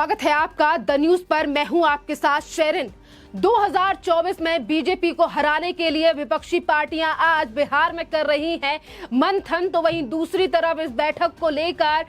स्वागत है आपका द न्यूज पर। मैं हूं आपके साथ शेरिन। 2024 में बीजेपी को हराने के लिए विपक्षी पार्टियां आज बिहार में कर रही हैं मंथन, तो वहीं दूसरी तरफ इस बैठक को लेकर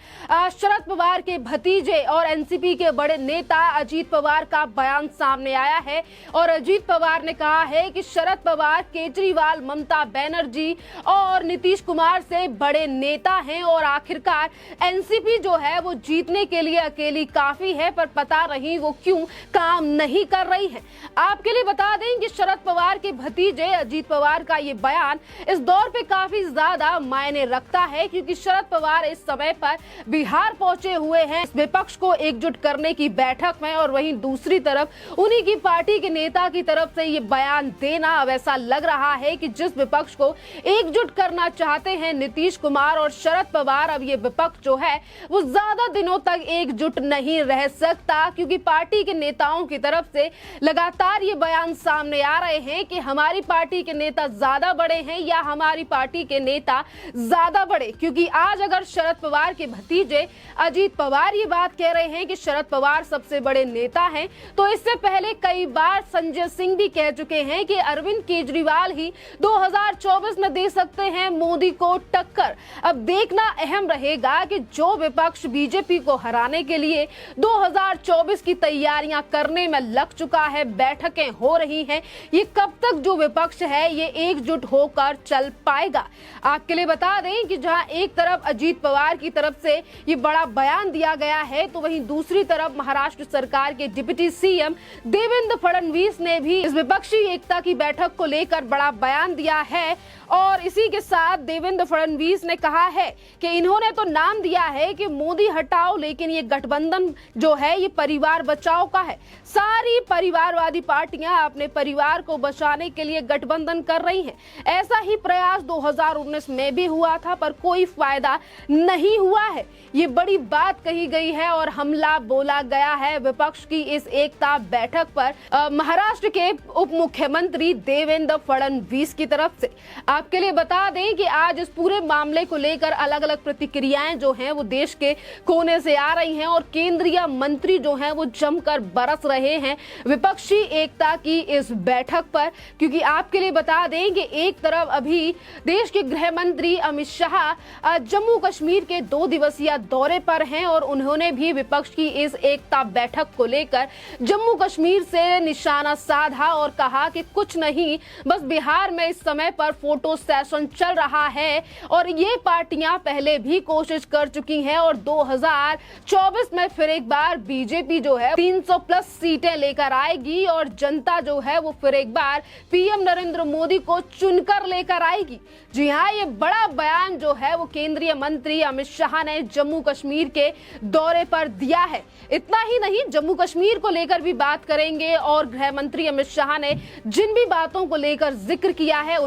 शरद पवार के भतीजे और एनसीपी के बड़े नेता अजीत पवार का बयान सामने आया है। और अजीत पवार ने कहा है कि शरद पवार केजरीवाल, ममता बनर्जी और नीतीश कुमार से बड़े नेता हैं और आखिरकार एनसीपी जो है वो जीतने के लिए अकेली काफी है, पर पता नहीं वो क्यों काम नहीं कर रही है। आपके लिए बता दें कि शरद पवार के भतीजे अजीत पवार का ये बयान इस दौर पे काफी ज्यादा मायने रखता है, क्योंकि शरद पवार इस समय पर बिहार पहुंचे हुए हैं विपक्ष को एकजुट करने की बैठक में, और वहीं दूसरी तरफ उन्हीं की पार्टी के नेता की तरफ से ये बयान देना अब ऐसा लग रहा है कि जिस विपक्ष को एकजुट करना चाहते हैं नीतीश कुमार और शरद पवार, अब ये विपक्ष जो है वो ज्यादा दिनों तक एकजुट नहीं रह सकता, क्योंकि पार्टी के नेताओं की तरफ से लगातार ये बयान सामने आ रहे हैं कि हमारी पार्टी के नेता ज्यादा बड़े हैं या हमारी पार्टी के नेता ज्यादा बड़े। क्योंकि आज अगर शरद पवार के भतीजे अजीत पवार ये बात कह रहे हैं कि शरद पवार सबसे बड़े नेता हैं, तो इससे पहले कई बार संजय सिंह भी कह चुके हैं कि अरविंद केजरीवाल ही 2024 में दे सकते हैं मोदी को टक्कर। अब देखना अहम रहेगा कि जो विपक्ष बीजेपी को हराने के लिए 2024 की तैयारियां करने में लग चुका है, बैठकें हो रही हैं, ये कब तक जो विपक्ष है ये एकजुट होकर चल पाएगा। आपके लिए बता दें कि जहां एक तरफ अजीत पवार की तरफ से ये बड़ा बयान दिया गया है, तो वहीं दूसरी तरफ महाराष्ट्र सरकार के डिप्टी सीएम देवेंद्र फडणवीस ने भी इस विपक्षी एकता की बैठक को लेकर बड़ा बयान दिया है। और इसी के साथ देवेंद्र फडणवीस ने कहा है कि इन्होंने तो नाम दिया है कि मोदी हटाओ, लेकिन ये गठबंधन जो है ये परिवार बचाओ का है। सारी परिवारवादी पार्टियां अपने परिवार को बचाने के लिए गठबंधन कर रही हैं। ऐसा ही प्रयास 2019 में भी हुआ था, पर कोई फायदा नहीं हुआ है। ये बड़ी बात कही गई है और हमला बोला गया है विपक्ष की इस एकता बैठक पर महाराष्ट्र के उप मुख्यमंत्री देवेंद्र फडणवीस की तरफ से। आपके लिए बता दें कि आज इस पूरे मामले को लेकर अलग अलग प्रतिक्रियाएं जो हैं वो देश के कोने से आ रही हैं और केंद्रीय मंत्री जो हैं वो जमकर बरस रहे हैं विपक्षी एकता की इस बैठक पर। क्योंकि आपके लिए बता दें कि एक तरफ अभी देश के गृह मंत्री अमित शाह जम्मू कश्मीर के 2 दिवसीय दौरे पर हैं और उन्होंने भी विपक्ष की इस एकता बैठक को लेकर जम्मू कश्मीर से निशाना साधा और कहा कि कुछ नहीं, बस बिहार में इस समय पर फोटो सेशन चल रहा है और ये पार्टियां पहले भी कोशिश कर चुकी हैं और 2024 में फिर एक बार बीजेपी जो है 300 प्लस सीटें लेकर आएगी और जनता जो है वो फिर एक बार पीएम नरेंद्र मोदी को चुनकर लेकर आएगी। जी हाँ, ये बड़ा बयान जो है वो केंद्रीय मंत्री अमित शाह ने जम्मू कश्मीर के दौरे पर दिया है। इतना ही नहीं, जम्मू कश्मीर को लेकर भी बात करेंगे और गृह मंत्री अमित शाह ने जिन भी बातों को लेकर जिक्र किया है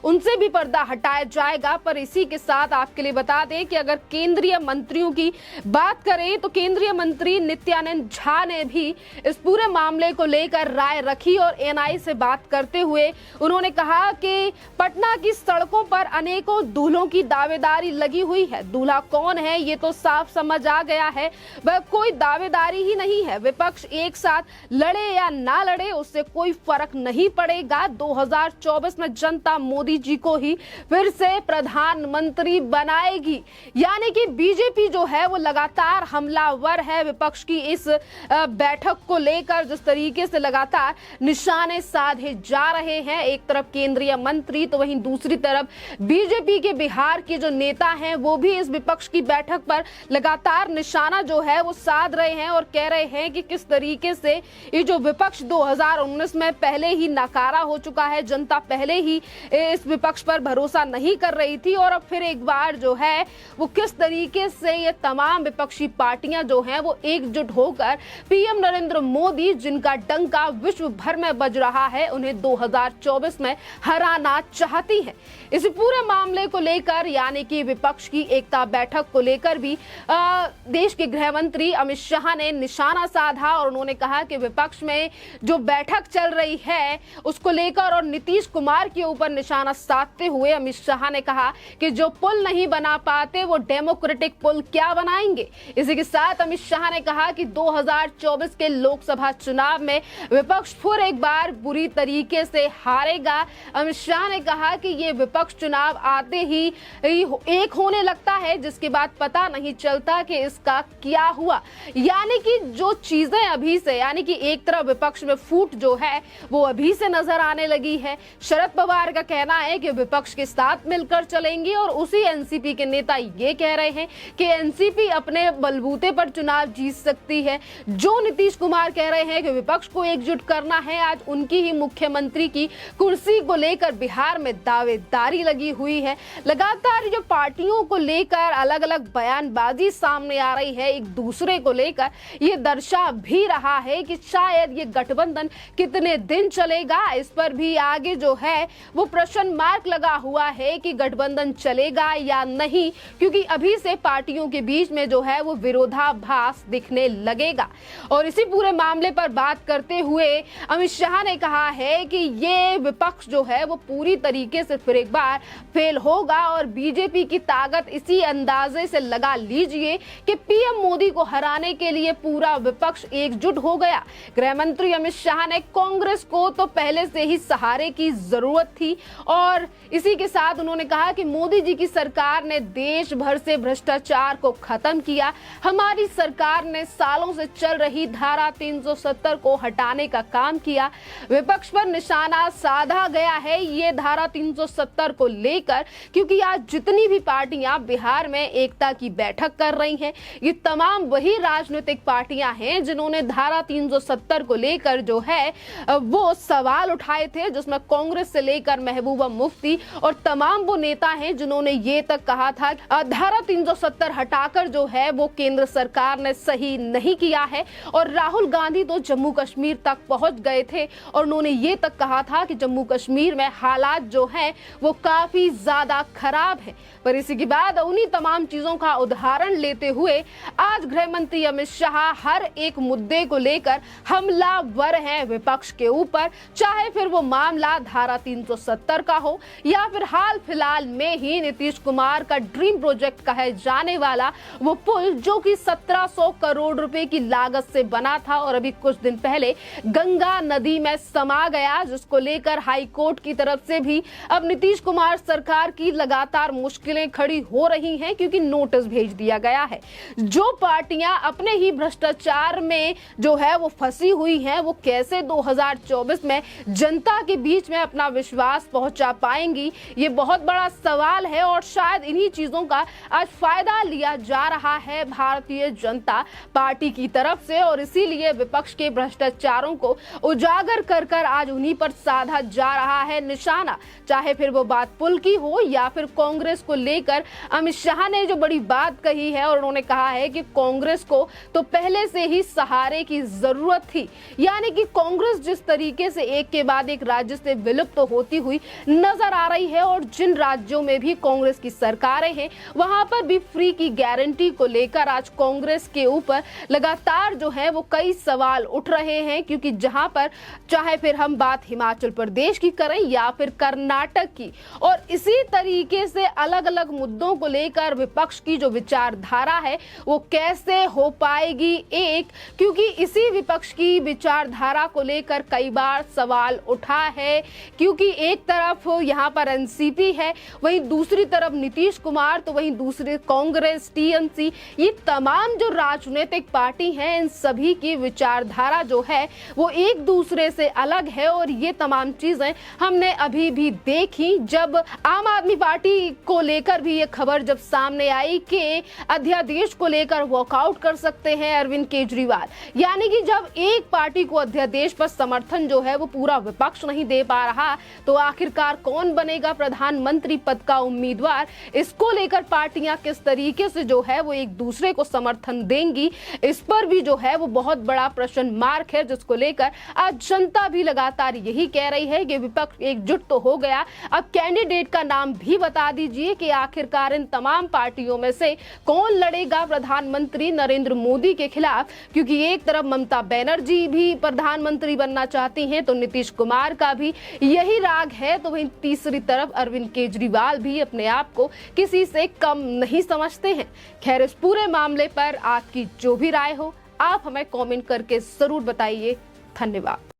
उनसे भी पर्दा हटाया जाएगा। पर इसी के साथ आपके लिए बता दें कि अगर केंद्रीय मंत्रियों की बात करें तो केंद्रीय मंत्री नित्यानंद झा ने भी इस पूरे मामले को लेकर राय रखी और एनआई से बात करते हुए उन्होंने कहा कि पटना की सड़कों पर अनेकों दूल्हों की दावेदारी लगी हुई है। दूल्हा कौन है ये तो साफ समझ आ गया है, वह कोई दावेदारी ही नहीं है। विपक्ष एक साथ लड़े या ना लड़े उससे कोई फर्क नहीं पड़ेगा। 2024 में जनता मोदी जी को ही फिर से प्रधानमंत्री बनाएगी। यानी कि बीजेपी जो है वो लगातार हमलावर है विपक्ष की इस बैठक को लेकर, जिस तरीके से लगातार निशाने साधे जा रहे हैं। एक तरफ केंद्रीय मंत्री तो वहीं दूसरी तरफ बीजेपी के बिहार के जो नेता हैं वो भी इस विपक्ष की बैठक पर लगातार निशाना जो है वो साध रहे हैं और कह रहे हैं कि किस तरीके से ये जो विपक्ष 2019 में पहले ही नकारा हो चुका है, जनता पहले ही इस विपक्ष पर भरोसा नहीं कर रही थी और अब फिर एक बार जो है वो किस तरीके से ये तमाम विपक्षी पार्टियां जो हैं वो एकजुट होकर पीएम नरेंद्र मोदी, जिनका डंका विश्व भर में बज रहा है, उन्हें 2024 में हराना चाहती है। इस पूरे मामले को लेकर यानी कि विपक्ष की एकता बैठक को लेकर भी देश के गृह मंत्री अमित शाह ने निशाना साधा और उन्होंने कहा कि विपक्ष में जो बैठक चल रही है उसको लेकर और नीतीश कुमार के ऊपर निशाना निशाना साधते हुए अमित शाह ने कहा कि जो पुल नहीं बना पाते वो डेमोक्रेटिक पुल क्या बनाएंगे। इसी के साथ अमित शाह ने कहा कि 2024 के लोकसभा चुनाव में विपक्ष फिर एक बार बुरी तरीके से हारेगा। अमित शाह ने कहा कि ये विपक्ष चुनाव आते ही एक होने लगता है, जिसके बाद पता नहीं चलता कि इसका क्या हुआ। यानी कि जो चीजें अभी से, यानी कि एक तरफ विपक्ष में फूट जो है वो अभी से नजर आने लगी है। शरद पवार का कहना है कि विपक्ष के साथ मिलकर चलेंगे और उसी एनसीपी के नेता ये कह रहे हैं कि एनसीपी अपने बलबूते पर चुनाव जीत सकती है। जो नीतीश कुमार कह रहे हैं कि विपक्ष को एकजुट करना है, आज उनकी ही मुख्यमंत्री की कुर्सी को लेकर बिहार में दावेदारी लगी हुई है। लगातार जो पार्टियों को लेकर अलग अलग बयानबाजी सामने आ रही है एक दूसरे को लेकर, ये दर्शा भी रहा है कि शायद ये गठबंधन कितने दिन चलेगा। इस पर भी आगे जो है वो प्रश्न मार्क लगा हुआ है कि गठबंधन चलेगा या नहीं, क्योंकि अभी से पार्टियों के बीच में जो है वो विरोधाभास दिखने लगेगा। और इसी पूरे मामले पर बात करते हुए अमित शाह ने कहा है कि ये विपक्ष जो है वो पूरी तरीके से फिर एक बार फेल होगा और बीजेपी की ताकत इसी अंदाजे से लगा लीजिए कि पीएम मोदी को हराने के लिए पूरा विपक्ष एकजुट हो गया। गृह मंत्री अमित शाह ने कांग्रेस को तो पहले से ही सहारे की जरूरत थी और इसी के साथ उन्होंने कहा कि मोदी जी की सरकार ने देश भर से भ्रष्टाचार को खत्म किया। हमारी सरकार ने सालों से चल रही धारा 370 को हटाने का काम किया। विपक्ष पर निशाना साधा गया है ये धारा 370 को लेकर, क्योंकि आज जितनी भी पार्टियां बिहार में एकता की बैठक कर रही हैं, ये तमाम वही राजनीतिक पार्टियां हैं जिन्होंने धारा 370 को लेकर जो है वो सवाल उठाए थे, जिसमें कांग्रेस से लेकर महबूबा मुफ्ती और तमाम वो नेता हैं जिन्होंने ये तक कहा था धारा 370 हटाकर जो है वो केंद्र सरकार ने सही नहीं किया है। और राहुल गांधी तो जम्मू कश्मीर तक पहुंच गए थे और उन्होंने ये तक कहा था कि जम्मू कश्मीर में हालात जो हैं वो काफी ज्यादा खराब है। पर इसी के बाद उन्हीं तमाम चीजों का उदाहरण लेते हुए आज गृह मंत्री अमित शाह हर एक मुद्दे को लेकर हमलावर हैं विपक्ष के ऊपर, चाहे फिर वो मामला धारा 370 का हो या फिर हाल फिलहाल में ही नीतीश कुमार का ड्रीम प्रोजेक्ट कहे जाने वाला वो पुल जो कि 1700 करोड़ रुपए की लागत से बना था और अभी कुछ दिन पहले गंगा नदी में समा गया, जिसको लेकर हाई कोर्ट की तरफ से भी अब नीतीश कुमार सरकार की लगातार मुश्किलें खड़ी हो रही हैं, क्योंकि नोटिस भेज दिया गया है। जो पार्टियां अपने ही भ्रष्टाचार में जो है वो फंसी हुई हैं, वो कैसे 2024 में जनता के बीच में अपना विश्वास पहुंचा पाएंगी, ये बहुत बड़ा सवाल है। और शायद इन्हीं चीजों का आज फायदा लिया जा रहा है भारतीय जनता पार्टी की तरफ से और इसीलिए विपक्ष के भ्रष्टाचारों को उजागर कर कर आज उन्हीं पर साधा जा रहा है निशाना, चाहे फिर वो बात पुल की हो या फिर कांग्रेस को लेकर अमित शाह ने जो बड़ी बात कही है और उन्होंने कहा है कि कांग्रेस को तो पहले से ही सहारे की जरूरत थी। यानी कि कांग्रेस जिस तरीके से एक के बाद एक राज्य से विलुप्त होती हुई नजर आ रही है और जिन राज्यों में भी कांग्रेस की सरकारें हैं वहां पर भी फ्री की गारंटी को लेकर आज कांग्रेस के ऊपर लगातार जो है वो कई सवाल उठ रहे हैं, क्योंकि जहां पर चाहे फिर हम बात हिमाचल प्रदेश की करें या फिर कर्नाटक की, और इसी तरीके से अलग अलग मुद्दों को लेकर विपक्ष की जो विचारधारा है वो कैसे हो पाएगी एक, क्योंकि इसी विपक्ष की विचारधारा को लेकर कई बार सवाल उठा है, क्योंकि एक तरफ यहाँ पर एनसीपी है, वहीं दूसरी तरफ नीतीश कुमार, तो वहीं दूसरी कांग्रेस, टीएमसी, ये तमाम जो राजनीतिक पार्टी हैं इन सभी की विचारधारा जो है वो एक दूसरे से अलग है। और ये तमाम चीजें हमने अभी भी देखी जब आम आदमी पार्टी को लेकर भी ये खबर जब सामने आई कि अध्यादेश को लेकर वॉकआउट कर सकते हैं अरविंद केजरीवाल। यानी कि जब एक पार्टी को अध्यादेश पर समर्थन जो है वो पूरा विपक्ष नहीं दे पा रहा, तो आखिरकार कौन बनेगा प्रधानमंत्री पद का उम्मीदवार, इसको लेकर पार्टियां किस तरीके से जो है वो एक दूसरे को समर्थन देंगी, इस पर भी जो है वो बहुत बड़ा प्रश्न मार्क है, जिसको लेकर आज जनता भी लगातार यही कह रही है कि विपक्ष एकजुट तो हो गया, अब कैंडिडेट का नाम भी बता दीजिए कि आखिरकार इन तमाम पार्टियों में से कौन लड़ेगा प्रधानमंत्री नरेंद्र मोदी के खिलाफ, क्योंकि एक तरफ ममता बनर्जी भी प्रधानमंत्री बनना चाहती हैं तो नीतीश कुमार का भी यही राग है। तो वहीं तीसरी तरफ अरविंद केजरीवाल भी अपने आप को किसी से कम नहीं समझते हैं। खैर, इस पूरे मामले पर आपकी जो भी राय हो, आप हमें कमेंट करके जरूर बताइए। धन्यवाद।